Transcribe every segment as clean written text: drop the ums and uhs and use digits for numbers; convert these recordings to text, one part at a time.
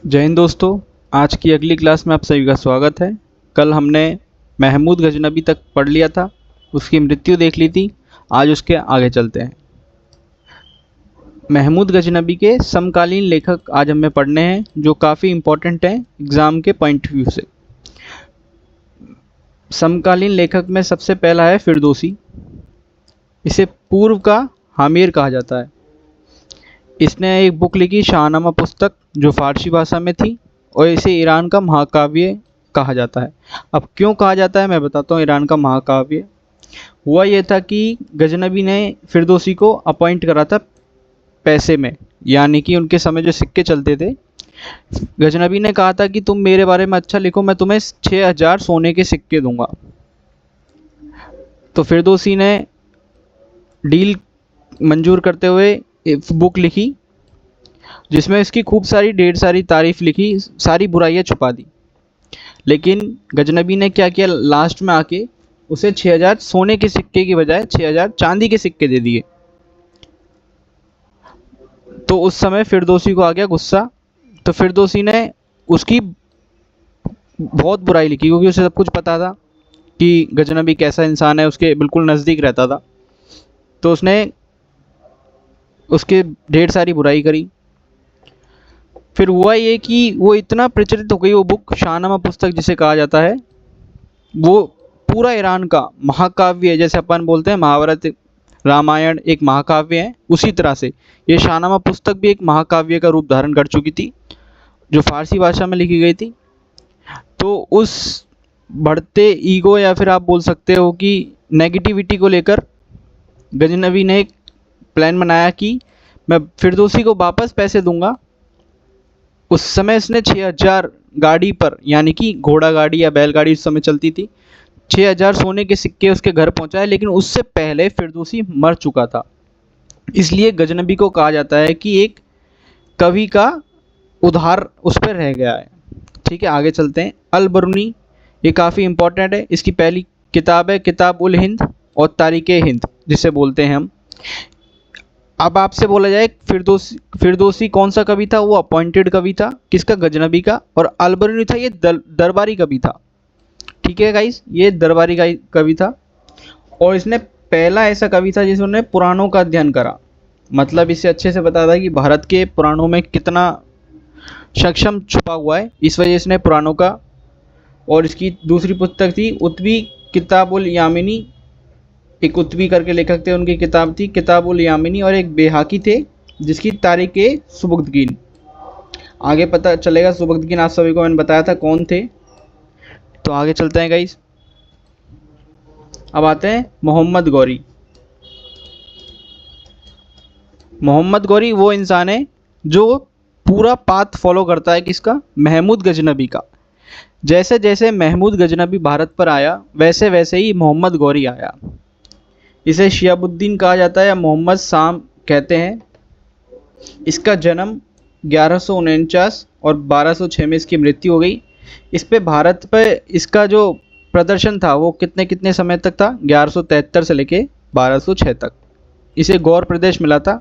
जय हिंद दोस्तों। आज की अगली क्लास में आप सभी का स्वागत है। कल हमने महमूद गजनबी तक पढ़ लिया था, उसकी मृत्यु देख ली थी। आज उसके आगे चलते हैं। महमूद गजनबी के समकालीन लेखक आज हमें पढ़ने हैं, जो काफ़ी इम्पोर्टेंट हैं एग्ज़ाम के पॉइंट ऑफ व्यू से। समकालीन लेखक में सबसे पहला है फिरदौसी। इसे पूर्व का हामिर कहा जाता है। इसने एक बुक लिखी, शाहनामा पुस्तक, जो फ़ारसी भाषा में थी, और इसे ईरान का महाकाव्य कहा जाता है। अब क्यों कहा जाता है मैं बताता हूँ। ईरान का महाकाव्य हुआ ये था कि गजनबी ने फिरदौसी को अपॉइंट करा था पैसे में, यानी कि उनके समय जो सिक्के चलते थे, गजनबी ने कहा था कि तुम मेरे बारे में अच्छा लिखो, मैं तुम्हें 6000 सोने के सिक्के दूंगा। तो फिरदौसी ने डील मंजूर करते हुए एक बुक लिखी, जिसमें इसकी खूब सारी ढेर सारी तारीफ लिखी, सारी बुराइयां छुपा दी। लेकिन गजनबी ने क्या किया, लास्ट में आके उसे 6000 सोने के सिक्के की बजाय 6000 चांदी के सिक्के दे दिए। तो उस समय फिरदौसी को आ गया गुस्सा। तो फिरदौसी ने उसकी बहुत बुराई लिखी, क्योंकि उसे सब कुछ पता था कि गजनबी कैसा इंसान है, उसके बिल्कुल नज़दीक रहता था। तो उसने उसके ढेर सारी बुराई करी। फिर हुआ ये कि वो इतना प्रचलित हो गई वो बुक, शाहनामा पुस्तक जिसे कहा जाता है, वो पूरा ईरान का महाकाव्य है। जैसे अपन बोलते हैं महाभारत रामायण एक महाकाव्य है, उसी तरह से ये शाहनामा पुस्तक भी एक महाकाव्य का रूप धारण कर चुकी थी, जो फारसी भाषा में लिखी गई थी। तो उस बढ़ते ईगो, या फिर आप बोल सकते हो कि नेगेटिविटी को लेकर, गजनबी ने एक प्लान बनाया कि मैं फिरदौसी को वापस पैसे दूंगा। उस समय इसने 6000 गाड़ी पर, यानी कि घोड़ा गाड़ी या बैलगाड़ी उस समय चलती थी, 6000 सोने के सिक्के उसके घर पहुंचाए। लेकिन उससे पहले फिरदौसी मर चुका था। इसलिए गजनबी को कहा जाता है कि एक कवि का उधार उस पर रह गया है। ठीक है, आगे चलते हैं। अल बरूनी, ये काफ़ी इंपॉर्टेंट है। इसकी पहली किताब है किताब उल हिंद और तारीख़ हिंद, जिसे बोलते हैं हम। अब आपसे बोला जाए फिरदौसी कौन सा कवि था, वो अपॉइंटेड कवि था, किसका, गजनबी का। और अल बरूनी था, ये दरबारी कवि था। ठीक है गाइस, ये दरबारी कवि था। और इसने पहला ऐसा कवि था जिसने पुराणों का अध्ययन करा। मतलब इससे अच्छे से बता था कि भारत के पुराणों में कितना सक्षम छुपा हुआ है। इस वजह इसने पुराणों का, और इसकी दूसरी पुस्तक थी उत्वी किताब उल यामिनी। एक उत्वी करके लेखक थे, उनकी किताब थी किताब उल यामिनी। और एक बेहाकी थे, जिसकी तारीख़ सुबुक्तगीन। आगे पता चलेगा सुबुक्तगीन आप सभी को मैंने बताया था कौन थे। तो आगे चलते हैं गाइस। अब आते हैं मोहम्मद गौरी। मोहम्मद गौरी वो इंसान है जो पूरा पाथ फॉलो करता है, किसका, महमूद गजनबी का। जैसे जैसे महमूद गजनबी भारत पर आया, वैसे वैसे ही मोहम्मद गौरी आया। इसे शिहाबुद्दीन कहा जाता है या मोहम्मद शाम कहते हैं। इसका जन्म 1149 और 1206 में इसकी मृत्यु हो गई। इस पे भारत पे इसका जो प्रदर्शन था वो कितने कितने समय तक था, 1173 से लेके 1206 तक। इसे गौर प्रदेश मिला था।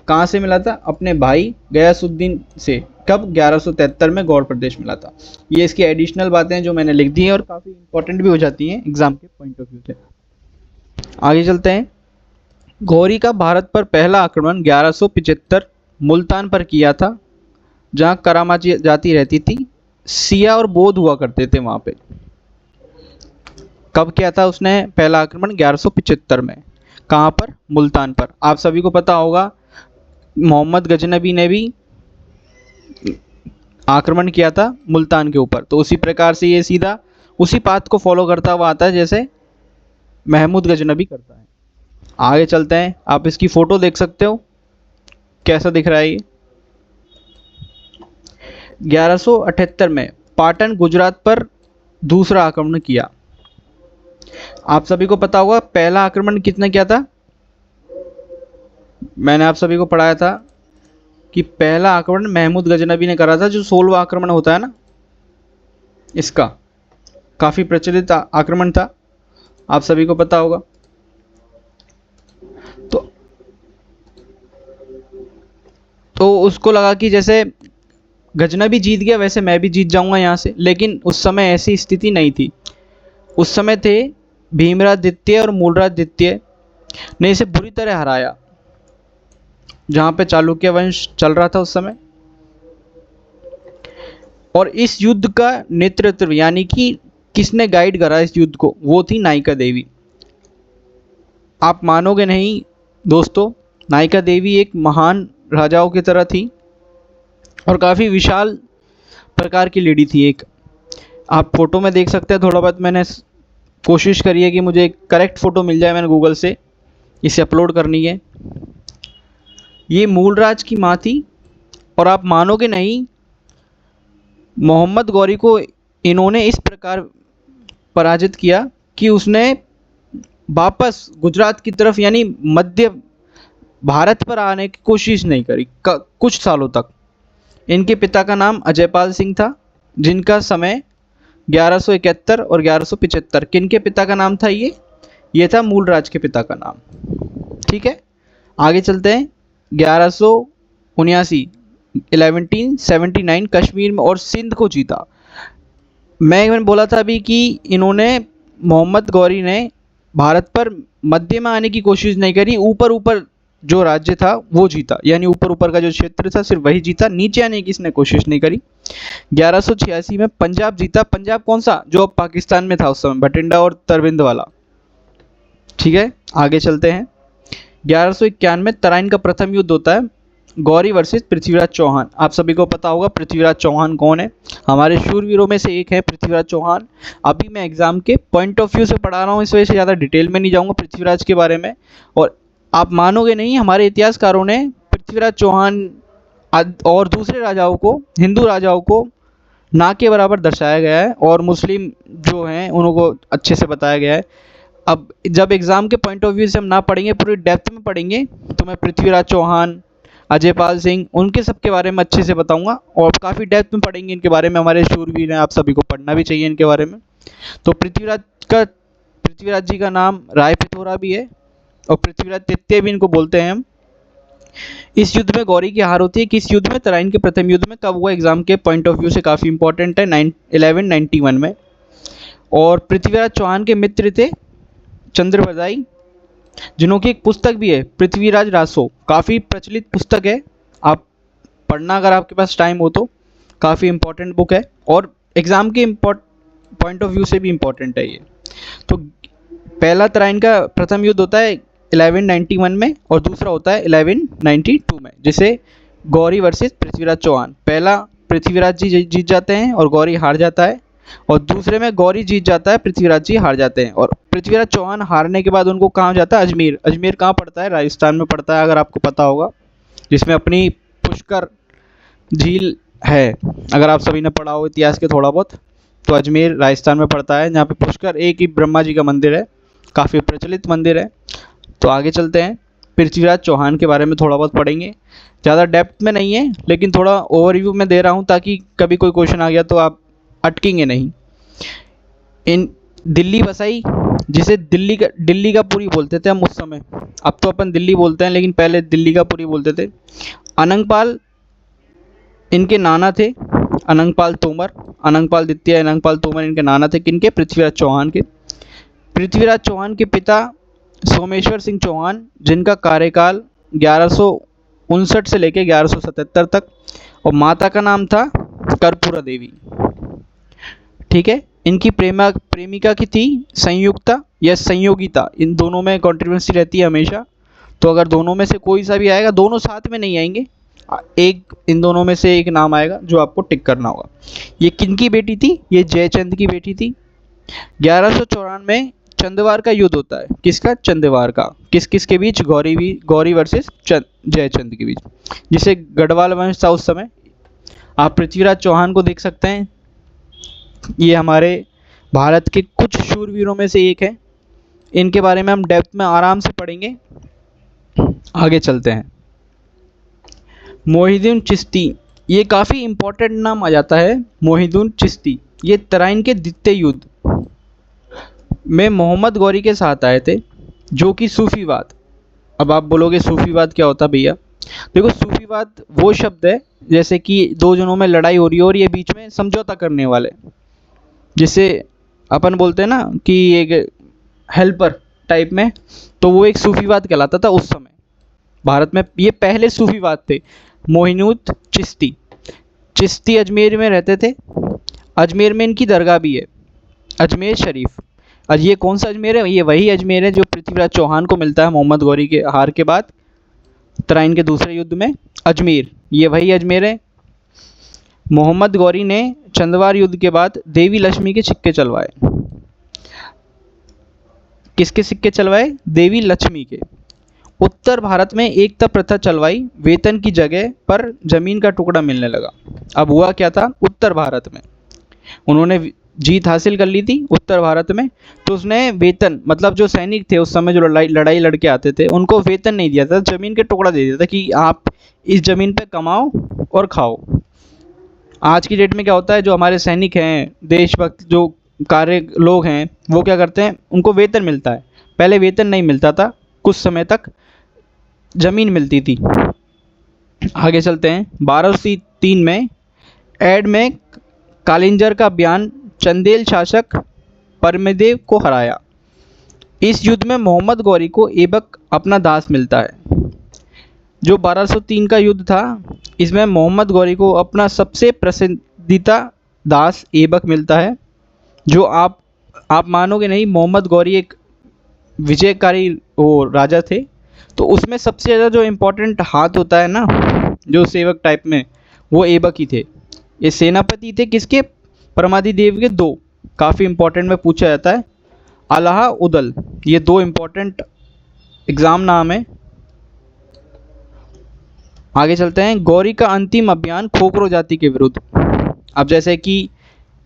कहाँ से मिला था, अपने भाई गयासुद्दीन से। कब, 1173 में गौर प्रदेश मिला था। ये इसकी एडिशनल बातें जो मैंने लिख दी हैं, और काफ़ी इंपॉर्टेंट भी हो जाती हैं एग्जाम के पॉइंट ऑफ व्यू से। आगे चलते हैं। गौरी का भारत पर पहला आक्रमण 1175 मुल्तान पर किया था, जहाँ करामाची जाति रहती थी। सिया और बौद्ध हुआ करते थे वहाँ पे। कब किया था उसने पहला आक्रमण, 1175 में। कहाँ पर, मुल्तान पर। आप सभी को पता होगा मोहम्मद गजनबी ने भी आक्रमण किया था मुल्तान के ऊपर। तो उसी प्रकार से ये सीधा उसी पाथ को फॉलो करता हुआ आता है जैसे महमूद गजनबी करता है। आगे चलते हैं। आप इसकी फ़ोटो देख सकते हो, कैसा दिख रहा है ये। 1178 में पाटन गुजरात पर दूसरा आक्रमण किया। आप सभी को पता होगा पहला आक्रमण किसने किया था। मैंने आप सभी को पढ़ाया था कि पहला आक्रमण महमूद गजनबी ने करा था, जो 16वां आक्रमण होता है ना, इसका काफ़ी प्रचलित आक्रमण था, आप सभी को पता होगा। तो उसको लगा कि जैसे गजनबी जीत गया, वैसे मैं भी जीत जाऊंगा यहाँ से, लेकिन उस समय ऐसी स्थिति नहीं थी। उस समय थे भीमराज द्वितीय और मूलराज द्वितीय ने इसे बुरी तरह हराया, जहाँ पे चालुक्य वंश चल रहा था उस समय। और इस युद्ध का नेतृत्व यानी कि किसने गाइड करा इस युद्ध को, वो थी नायिका देवी। आप मानोगे नहीं दोस्तों, नायिका देवी एक महान राजाओं की तरह थी और काफ़ी विशाल प्रकार की लेडी थी एक। आप फोटो में देख सकते हैं, थोड़ा बहुत मैंने कोशिश करी है कि मुझे एक करेक्ट फ़ोटो मिल जाए, मैंने गूगल से इसे अपलोड करनी है। ये मूलराज की माँ थी और आप मानोगे नहीं, मोहम्मद गौरी को इन्होंने इस प्रकार पराजित किया कि उसने वापस गुजरात की तरफ यानी मध्य भारत पर आने की कोशिश नहीं करी कुछ सालों तक। इनके पिता का नाम अजयपाल सिंह था, जिनका समय 1171 और 1175। किनके पिता का नाम था ये था मूलराज के पिता का नाम। ठीक है, आगे चलते हैं। 1179 कश्मीर में और सिंध को जीता। मैंने बोला था अभी कि इन्होंने मोहम्मद गौरी ने भारत पर मध्य में आने की कोशिश नहीं करी, ऊपर ऊपर जो राज्य था वो जीता, यानी ऊपर ऊपर का जो क्षेत्र था सिर्फ वही जीता, नीचे आने की इसने कोशिश नहीं करी। 1186 में पंजाब जीता। पंजाब कौन सा, जो अब पाकिस्तान में था उस समय, बठिंडा और तरबिंद वाला। ठीक है, आगे चलते हैं। 1191 में तराइन का प्रथम युद्ध होता है, गौरी वर्सेस पृथ्वीराज चौहान। आप सभी को पता होगा पृथ्वीराज चौहान कौन है, हमारे शूरवीरों में से एक है पृथ्वीराज चौहान। अभी मैं एग्जाम के पॉइंट ऑफ व्यू से पढ़ा रहा हूँ, इस वजह से ज़्यादा डिटेल में नहीं जाऊँगा पृथ्वीराज के बारे में। और आप मानोगे नहीं, हमारे इतिहासकारों ने पृथ्वीराज चौहान और दूसरे राजाओं को, हिंदू राजाओं को ना के बराबर दर्शाया गया है और मुस्लिम जो हैं उनको अच्छे से बताया गया है। अब जब एग्ज़ाम के पॉइंट ऑफ व्यू से हम ना पढ़ेंगे, पूरी डेप्थ में पढ़ेंगे, तो मैं पृथ्वीराज चौहान, अजयपाल सिंह, उनके सब के बारे में अच्छे से बताऊंगा और काफ़ी डेप्थ में पढ़ेंगे इनके बारे में। हमारे शूरवीर हैं, आप सभी को पढ़ना भी चाहिए इनके बारे में। तो पृथ्वीराज जी का नाम राय पिथौरा भी है और पृथ्वीराज तृतीय भी इनको बोलते हैं हम। इस युद्ध में गौरी की हार होती है। किस युद्ध में, तराइन के प्रथम युद्ध में। कब हुआ, एग्जाम के पॉइंट ऑफ व्यू से काफ़ी इंपॉर्टेंट है, 1191 में। और पृथ्वीराज चौहान के मित्र थे चंद्रभजाई, जिन्हों की एक पुस्तक भी है, पृथ्वीराज रासो, काफ़ी प्रचलित पुस्तक है, आप पढ़ना अगर आपके पास टाइम हो तो, काफ़ी इंपॉर्टेंट बुक है और एग्ज़ाम के पॉइंट ऑफ व्यू से भी इम्पॉर्टेंट है ये। तो पहला तराइन का प्रथम युद्ध होता है 1191 में और दूसरा होता है 1192 में, जिसे गौरी वर्सेस पृथ्वीराज चौहान। पहला पृथ्वीराज जी जीत जाते हैं और गौरी हार जाता है, और दूसरे में गौरी जीत जाता है, पृथ्वीराज जी हार जाते हैं। और पृथ्वीराज चौहान हारने के बाद उनको कहाँ जाता है, अजमेर। अजमेर कहाँ पड़ता है, राजस्थान में पड़ता है, अगर आपको पता होगा, जिसमें अपनी पुष्कर झील है। अगर आप सभी ने पढ़ा हो इतिहास के थोड़ा बहुत, तो अजमेर राजस्थान में पड़ता है, जहाँ पे पुष्कर, एक ही ब्रह्मा जी का मंदिर है, काफ़ी प्रचलित मंदिर है। तो आगे चलते हैं, पृथ्वीराज चौहान के बारे में थोड़ा बहुत पढ़ेंगे, ज़्यादा डेप्थ में नहीं है, लेकिन थोड़ा ओवरव्यू में दे रहा हूँ ताकि कभी कोई क्वेश्चन आ गया तो आप अटकेंगे नहीं। इन दिल्ली बसाई, जिसे दिल्ली का पुरी बोलते थे हम उस समय, अब तो अपन दिल्ली बोलते हैं लेकिन पहले दिल्ली का पुरी बोलते थे। अनंगपाल इनके नाना थे, अनंगपाल तोमर, अनंगपाल द्वितीय, अनंगपाल तोमर इनके नाना थे। किनके, पृथ्वीराज चौहान के। पृथ्वीराज चौहान के पिता सोमेश्वर सिंह चौहान, जिनका कार्यकाल 1159 से लेकर 1177 तक, और माता का नाम था कर्पूरा देवी। ठीक है, इनकी प्रेमिका की थी संयुक्ता या संयोगिता, इन दोनों में कंट्रोवर्सी रहती है हमेशा। तो अगर दोनों में से कोई सा भी आएगा, दोनों साथ में नहीं आएंगे, एक इन दोनों में से एक नाम आएगा जो आपको टिक करना होगा। ये किनकी बेटी थी, ये जयचंद की बेटी थी। 1194 में चंदवार का युद्ध होता है। किसका, चंदवार का। किस किस के बीच, गौरी वर्सेस जयचंद के बीच, जिसे गढ़वाल वंश था उस समय। आप पृथ्वीराज चौहान को देख सकते हैं, ये हमारे भारत के कुछ शूरवीरों में से एक है। इनके बारे में हम डेप्थ में आराम से पढ़ेंगे। आगे चलते हैं, मोहिउद्दीन चिश्ती, ये काफ़ी इम्पोर्टेंट नाम आ जाता है, मोहिउद्दीन चिश्ती। ये तराइन के द्वितीय युद्ध में मोहम्मद गौरी के साथ आए थे, जो कि सूफीवाद। अब आप बोलोगे सूफीवाद क्या होता भैया, देखो सूफीवाद वो शब्द है जैसे कि दो जनों में लड़ाई हो रही है और ये बीच में समझौता करने वाले, जिसे अपन बोलते हैं ना कि एक हेल्पर टाइप में, तो वो एक सूफीवाद कहलाता था उस समय भारत में। ये पहले सूफीवाद थे। मोहिनुद्दीन चिश्ती, चिश्ती अजमेर में रहते थे। अजमेर में इनकी दरगाह भी है, अजमेर शरीफ। आज ये कौन सा अजमेर है? ये वही अजमेर है जो पृथ्वीराज चौहान को मिलता है मोहम्मद गौरी के हार के बाद तराइन के दूसरे युद्ध में। अजमेर, ये वही अजमेर है। मोहम्मद गौरी ने चंदवार युद्ध के बाद देवी लक्ष्मी के सिक्के चलवाए। किसके सिक्के चलवाए? देवी लक्ष्मी के। उत्तर भारत में एकता प्रथा चलवाई, वेतन की जगह पर जमीन का टुकड़ा मिलने लगा। अब हुआ क्या था? उत्तर भारत में उन्होंने जीत हासिल कर ली थी उत्तर भारत में, तो उसने वेतन, मतलब जो सैनिक थे उस समय जो लड़ाई लड़के आते थे उनको वेतन नहीं दिया था, जमीन के टुकड़ा दे दिया था कि आप इस जमीन पे कमाओ और खाओ। आज की डेट में क्या होता है, जो हमारे सैनिक हैं, देशभक्त जो कार्य लोग हैं, वो क्या करते हैं, उनको वेतन मिलता है। पहले वेतन नहीं मिलता था, कुछ समय तक जमीन मिलती थी। आगे चलते हैं। 1203 में एड में कालिंजर का बयान चंदेल शासक परमदेव को हराया। इस युद्ध में मोहम्मद गौरी को ऐबक अपना दास मिलता है। जो 1203 का युद्ध था, इसमें मोहम्मद गौरी को अपना सबसे पसंदीदा दास ऐबक मिलता है। जो आप मानोगे नहीं, मोहम्मद गौरी एक विजयकारी वो राजा थे, तो उसमें सबसे ज़्यादा जो इम्पोर्टेंट हाथ होता है ना, जो सेवक टाइप में, वो ऐबक ही थे। ये सेनापति थे किसके? परमादिदेव के। दो काफ़ी इम्पोर्टेंट में पूछा जाता है, अलाहा उदल, ये दो इम्पोर्टेंट एग्ज़ाम नाम है। आगे चलते हैं। गौरी का अंतिम अभियान खोखरो जाति के विरुद्ध। अब जैसे कि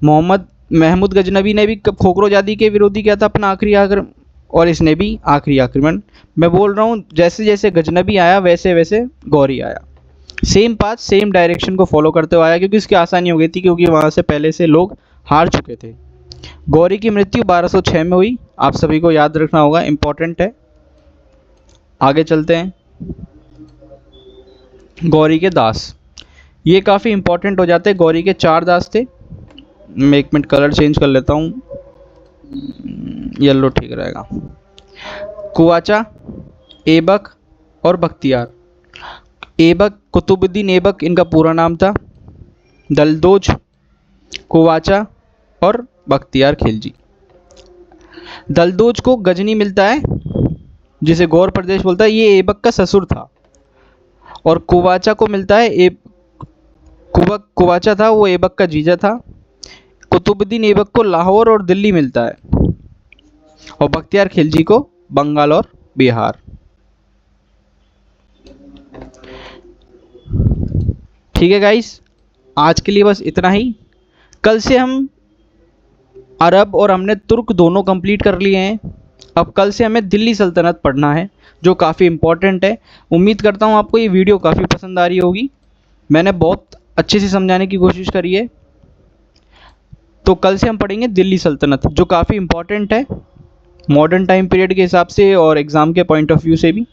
महमूद गजनबी ने भी खोखरो जाति के विरोधी किया था अपना आखिरी आक्रमण, और इसने भी आखिरी आक्रमण। मैं बोल रहा हूँ जैसे जैसे गजनबी आया वैसे वैसे गौरी आया, सेम पाथ सेम डायरेक्शन को फॉलो करते हुए आया, क्योंकि इसकी आसानी हो गई थी, क्योंकि वहाँ से पहले से लोग हार चुके थे। गौरी की मृत्यु 1206 में हुई, आप सभी को याद रखना होगा, इम्पोर्टेंट है। आगे चलते हैं। गौरी के दास, ये काफ़ी इम्पोर्टेंट हो जाते हैं। गौरी के 4 दास थे। मैं एक मिनट कलर चेंज कर लेता हूँ, येलो ठीक रहेगा। कुवाचा, ऐबक और बख्तियार। ऐबक, कुतुबुद्दीन ऐबक इनका पूरा नाम था। दलदोज, कुवाचा और बख्तियार खिलजी। दलदोज को गजनी मिलता है, जिसे गौर प्रदेश बोलता है, ये ऐबक का ससुर था। और कुवाचा को मिलता है कुवाचा था, वो ऐबक का जीजा था। कुतुबुद्दीन ऐबक को लाहौर और दिल्ली मिलता है, और बख्तियार खिलजी को बंगाल और बिहार। ठीक है गाइस, आज के लिए बस इतना ही। कल से हम अरब और हमने तुर्क दोनों कंप्लीट कर लिए हैं। अब कल से हमें दिल्ली सल्तनत पढ़ना है, जो काफ़ी इम्पोर्टेंट है। उम्मीद करता हूँ आपको ये वीडियो काफ़ी पसंद आ रही होगी। मैंने बहुत अच्छे से समझाने की कोशिश करी है। तो कल से हम पढ़ेंगे दिल्ली सल्तनत, जो काफ़ी इम्पोर्टेंट है मॉडर्न टाइम पीरियड के हिसाब से और एग्ज़ाम के पॉइंट ऑफ व्यू से भी।